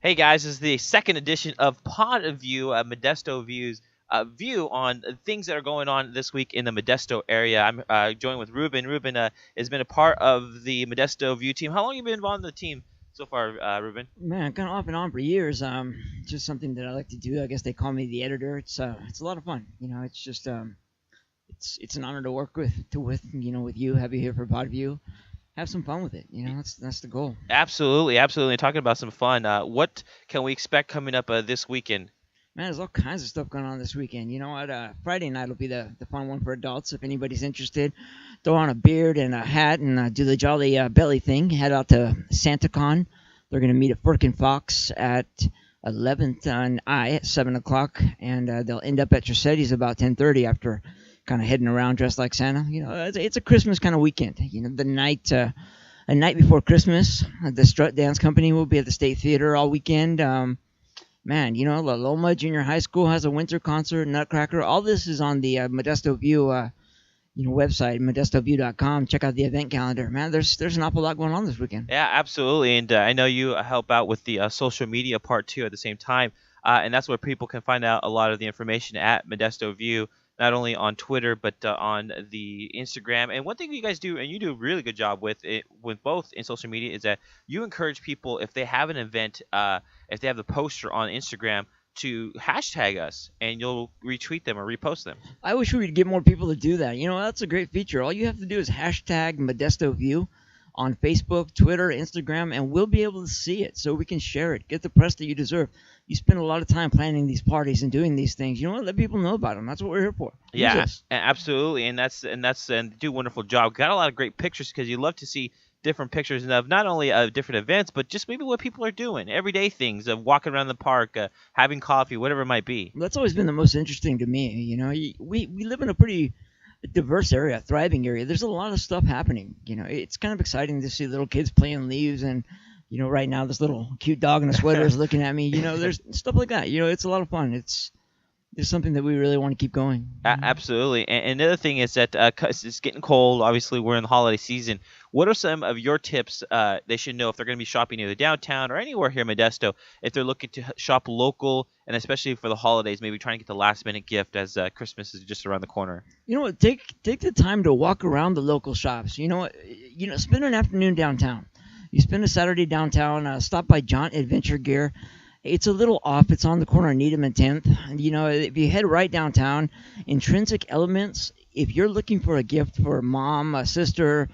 Hey guys, this is the second edition of PodView, Modesto View's view on things that are going on this week in the Modesto area. I'm joined with Ruben. Ruben has been a part of the Modesto View team. How long have you been involved in the team so far, Ruben? Man, kind of off and on for years. Just something that I like to do. I guess they call me the editor. It's a lot of fun. It's just it's an honor to work with you, have you here for PodView. Have some fun with it. That's the goal. Absolutely, absolutely. Talking about some fun. What can we expect coming up this weekend? Man, there's all kinds of stuff going on this weekend. You know what? Friday night will be the fun one for adults. If anybody's interested, throw on a beard and a hat and do the jolly belly thing. Head out to SantaCon. They're going to meet at Firkin Fox at 11th and I at 7 o'clock, and they'll end up at Tricetti's about 10:30 after kind of heading around dressed like Santa. It's a Christmas kind of weekend. The night, a night before Christmas, the Strut Dance Company will be at the State Theater all weekend. Man, La Loma Junior High School has a winter concert, Nutcracker. All this is on the Modesto View, website, modestoview.com. Check out the event calendar. Man, there's an awful lot going on this weekend. Yeah, absolutely. And I know you help out with the social media part too at the same time. And that's where people can find out a lot of the information at Modesto View, not only on Twitter but on the Instagram. And one thing you guys do, and you do a really good job with it, with both in social media, is that you encourage people, if they have an event, if they have the poster on Instagram, to hashtag us, and you'll retweet them or repost them. I wish we could get more people to do that. That's a great feature. All you have to do is hashtag Modesto View on Facebook, Twitter, Instagram, and we'll be able to see it so we can share it. Get the press that you deserve. You spend a lot of time planning these parties and doing these things. Let people know about them. That's what we're here for. Yeah, absolutely, and do a wonderful job. Got a lot of great pictures because you love to see different pictures of not only different events, but just maybe what people are doing, everyday things of walking around the park, having coffee, whatever it might be. That's always been the most interesting to me. We live in a pretty diverse area, thriving area. There's a lot of stuff happening. It's kind of exciting to see little kids playing leaves, and right now this little cute dog in a sweater is looking at me. There's stuff like that. It's a lot of fun. It's something that we really want to keep going. Absolutely. And the other thing is that it's getting cold. Obviously, we're in the holiday season. What are some of your tips they should know if they're going to be shopping either downtown or anywhere here in Modesto, if they're looking to shop local, and especially for the holidays, maybe trying to get the last-minute gift as Christmas is just around the corner? Take the time to walk around the local shops. Spend an afternoon downtown. You spend a Saturday downtown, stop by Jaunt Adventure Gear. It's a little off. It's on the corner of Needham and 10th. If you head right downtown, Intrinsic Elements, if you're looking for a gift for a mom, a sister,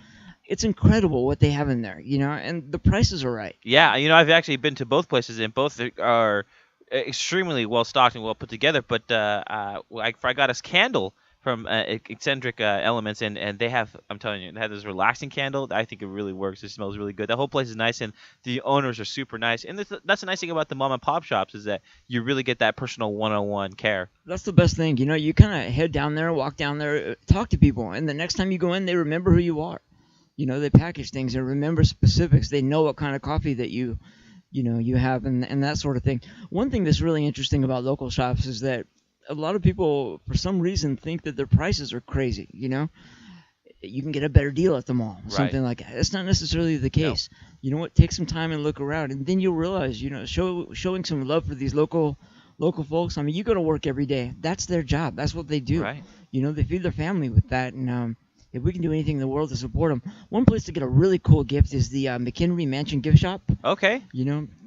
it's incredible what they have in there, and the prices are right. Yeah, I've actually been to both places, and both are extremely well stocked and well put together. But I got us candle from Eccentric Elements, and they have, I'm telling you, they have this relaxing candle. I think it really works. It smells really good. The whole place is nice, and the owners are super nice. And that's the nice thing about the mom and pop shops, is that you really get that personal one-on-one care. That's the best thing. You kind of head down there, walk down there, talk to people, and the next time you go in, they remember who you are. They package things and remember specifics. They know what kind of coffee that you have, and that sort of thing. One thing that's really interesting about local shops is that a lot of people, for some reason, think that their prices are crazy. You can get a better deal at the mall, something like that. That's not necessarily the case. No. Take some time and look around, and then you'll realize, showing some love for these local folks. I mean, you go to work every day. That's their job. That's what they do. Right. They feed their family with that, and if we can do anything in the world to support them. One place to get a really cool gift is the McHenry Mansion gift shop. Okay.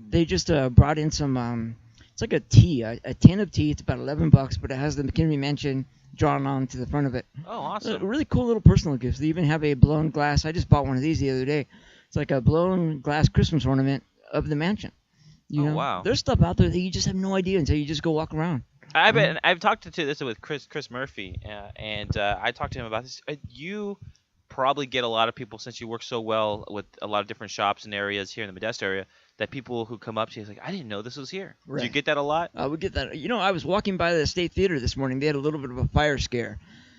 They just brought in some. It's like a tea, a tin of tea. It's about $11, but it has the McHenry Mansion drawn on to the front of it. Oh, awesome. A really cool little personal gifts. They even have a blown glass. I just bought one of these the other day. It's like a blown glass Christmas ornament of the mansion. Wow. There's stuff out there that you just have no idea until you just go walk around. I've talked to this with Chris Murphy, and I talked to him about this. You probably get a lot of people, since you work so well with a lot of different shops and areas here in the Modesto area, that people who come up to you like, I didn't know this was here. Right. Do you get that a lot? We get that. I was walking by the State Theater this morning. They had a little bit of a fire scare.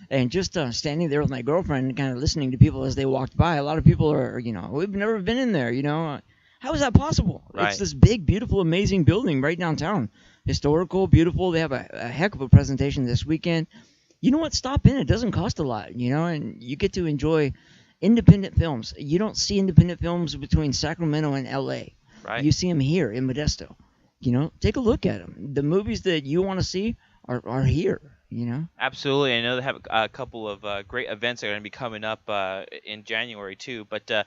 And just standing there with my girlfriend and kind of listening to people as they walked by, a lot of people are, we've never been in there, How is that possible? Right. It's this big, beautiful, amazing building right downtown. Historical, beautiful. They have a heck of a presentation this weekend. You know what? Stop in. It doesn't cost a lot, and you get to enjoy independent films. You don't see independent films between Sacramento and L.A. Right. You see them here in Modesto. take a look at them. The movies that you want to see are here. Absolutely. I know they have a couple of great events that are going to be coming up in January too. But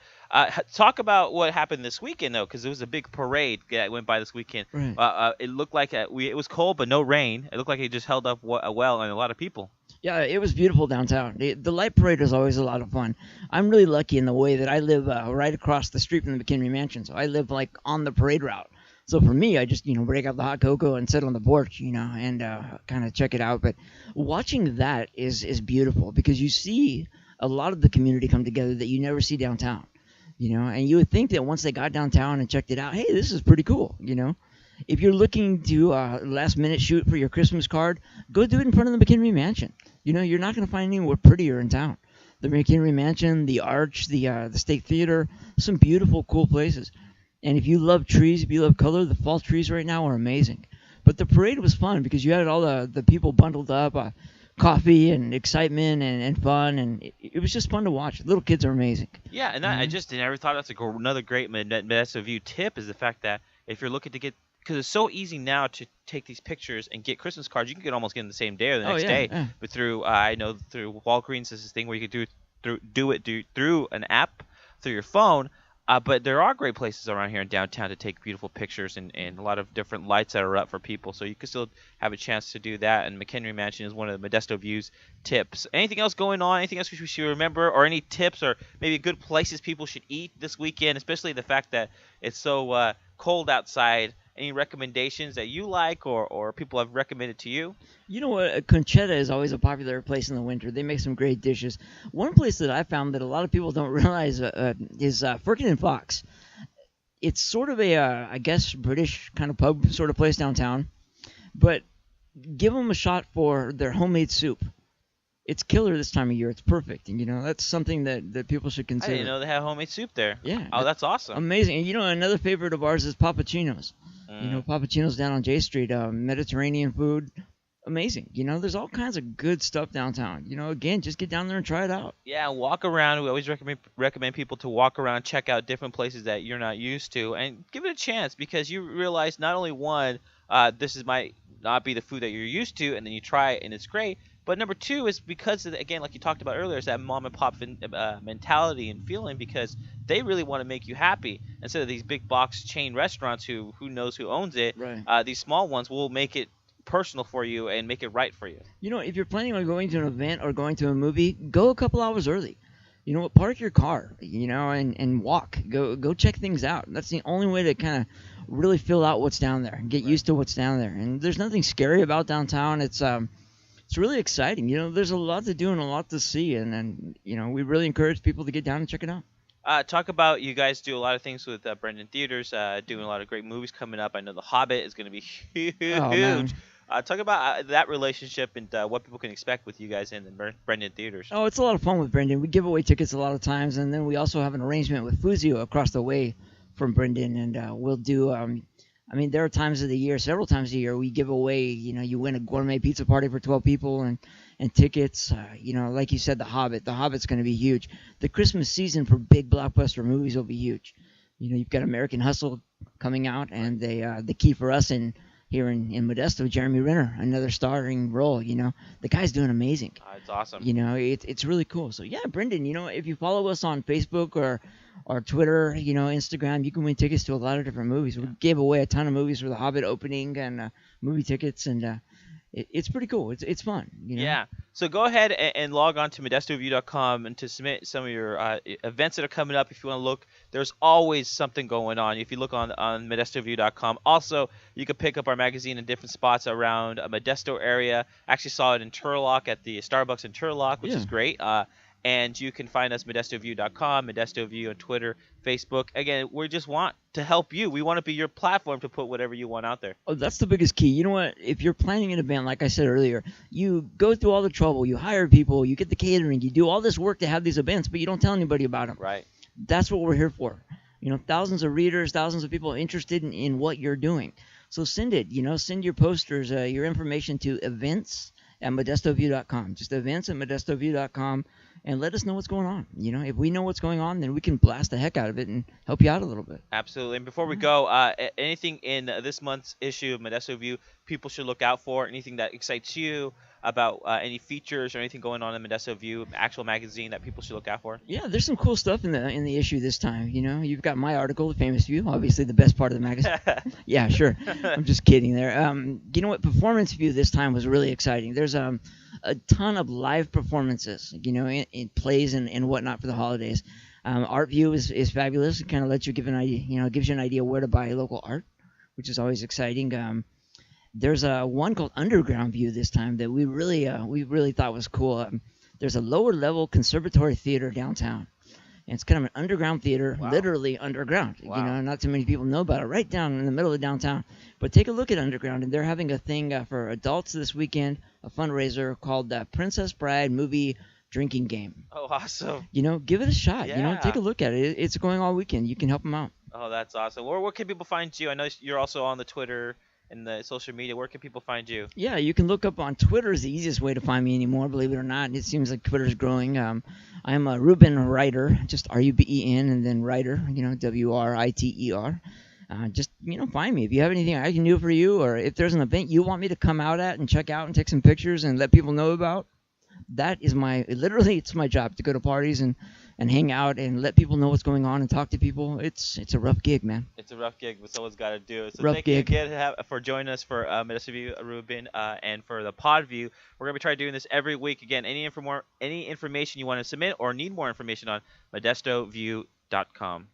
talk about what happened this weekend though, because it was a big parade that went by this weekend. Right. It looked like it was cold but no rain. It looked like it just held up well on a lot of people. Yeah, it was beautiful downtown. The light parade is always a lot of fun. I'm really lucky in the way that I live right across the street from the McHenry Mansion, so I live like on the parade route. So for me, I just break out the hot cocoa and sit on the porch, and kind of check it out. But watching that is beautiful because you see a lot of the community come together that you never see downtown, And you would think that once they got downtown and checked it out, hey, this is pretty cool, If you're looking to last minute shoot for your Christmas card, go do it in front of the McHenry Mansion. You're not going to find anywhere prettier in town. The McHenry Mansion, the Arch, the State Theater, some beautiful, cool places. And if you love trees, if you love color, the fall trees right now are amazing. But the parade was fun because you had all the people bundled up, coffee and excitement and fun, and it was just fun to watch. Little kids are amazing. Yeah, and I just never thought that's another great Modesto View tip is the fact that if you're looking to get, because it's so easy now to take these pictures and get Christmas cards, you can almost get them the same day or the next day. Yeah. But through I know through Walgreens, there's this thing where you can do it through an app through your phone. But there are great places around here in downtown to take beautiful pictures and a lot of different lights that are up for people. So you can still have a chance to do that. And McHenry Mansion is one of the Modesto View's tips. Anything else going on? Anything else we should remember? Or any tips or maybe good places people should eat this weekend, especially the fact that it's so cold outside? Any recommendations that you like or people have recommended to you? You know what? Conchetta is always a popular place in the winter. They make some great dishes. One place that I found that a lot of people don't realize is Firkin and Fox. It's sort of a, I guess, British kind of pub sort of place downtown. But give them a shot for their homemade soup. It's killer this time of year. It's perfect. And, that's something that people should consider. I didn't know they have homemade soup there. Yeah. Oh, that's awesome. Amazing. And, another favorite of ours is Pappuccino's. Pappuccino's down on J Street, Mediterranean food, amazing. There's all kinds of good stuff downtown. Again, just get down there and try it out. Yeah, walk around. We always recommend people to walk around, check out different places that you're not used to, and give it a chance because you realize not only one, might not be the food that you're used to, and then you try it and it's great. But number two is because, again, like you talked about earlier, is that mom and pop mentality and feeling because they really want to make you happy. Instead of these big box chain restaurants who knows who owns it, right. These small ones will make it personal for you and make it right for you. If you're planning on going to an event or going to a movie, go a couple hours early. Park your car, and walk. Go check things out. That's the only way to kind of really fill out what's down there and get used to what's down there. And there's nothing scary about downtown. It's really exciting. There's a lot to do and a lot to see, and we really encourage people to get down and check it out. Talk about you guys do a lot of things with Brendan Theaters, doing a lot of great movies coming up. I know The Hobbit is going to be huge. Oh, man. Talk about that relationship and what people can expect with you guys in the Brendan Theaters. Oh, it's a lot of fun with Brendan. We give away tickets a lot of times, and then we also have an arrangement with Fuzio across the way from Brendan, and we'll do there are times of the year, several times a year, we give away, you win a gourmet pizza party for 12 people and tickets. Like you said, The Hobbit. The Hobbit's going to be huge. The Christmas season for big blockbuster movies will be huge. You've got American Hustle coming out, and the key for us here in Modesto, Jeremy Renner, another starring role. The guy's doing amazing. It's awesome. It's really cool. So yeah, Brendan, if you follow us on Facebook or Twitter, Instagram, you can win tickets to a lot of different movies. We gave away a ton of movies for the Hobbit opening and movie tickets, and it's pretty cool. It's fun. Yeah. So go ahead and log on to ModestoView.com and to submit some of your events that are coming up. If you want to look, there's always something going on. If you look on ModestoView.com. Also, you can pick up our magazine in different spots around Modesto area. I actually saw it in Turlock at the Starbucks in Turlock, which is great. And you can find us ModestoView.com, Modesto View on Twitter, Facebook. Again, we just want to help you. We want to be your platform to put whatever you want out there. Oh, that's the biggest key. You know what? If you're planning an event, like I said earlier, you go through all the trouble. You hire people. You get the catering. You do all this work to have these events, but you don't tell anybody about them. Right. That's what we're here for. Thousands of readers, thousands of people interested in what you're doing. So send it. Send your posters, your information to events@ModestoView.com. Just events@ModestoView.com. and let us know what's going on. If we know what's going on, then we can blast the heck out of it and help you out a little bit. Absolutely. And before we Yeah. go, anything in this month's issue of Modesto View people should look out for? Anything that excites you about any features or anything going on in Modesto View actual magazine that people should look out for? Yeah, there's some cool stuff in the issue this time. You've got my article, The Famous View, obviously the best part of the magazine. Yeah, sure. I'm just kidding there. You know what? Performance View this time was really exciting. There's a ton of live performances, in plays and whatnot for the holidays. Art View is fabulous. It kind of lets you give an idea, gives you an idea where to buy local art, which is always exciting. There's one called Underground View this time that we really thought was cool. There's a lower level conservatory theater downtown. And it's kind of an underground theater, Wow. literally underground. Wow. Not too many people know about it, right down in the middle of downtown. But take a look at Underground, and they're having a thing for adults this weekend, a fundraiser called the Princess Bride Movie Drinking Game. Oh, awesome. Give it a shot. Yeah. Take a look at it. It's going all weekend. You can help them out. Oh, that's awesome. Where can people find you? I know you're also on the Twitter and the social media. Where can people find you? Yeah, you can look up on Twitter is the easiest way to find me anymore, believe it or not. It seems like Twitter's growing. I'm a Ruben writer, just Ruben and then writer, Writer. Just, find me. If you have anything I can do for you, or if there's an event you want me to come out at and check out and take some pictures and let people know about, that is it's my job to go to parties and hang out and let people know what's going on and talk to people. It's a rough gig, man. It's a rough gig, but someone's got to do it. So Rough thank you gig. again for joining us for Modesto View, Ruben, and for the PodView. We're going to be trying doing this every week. Again, any information you want to submit or need more information on, ModestoView.com.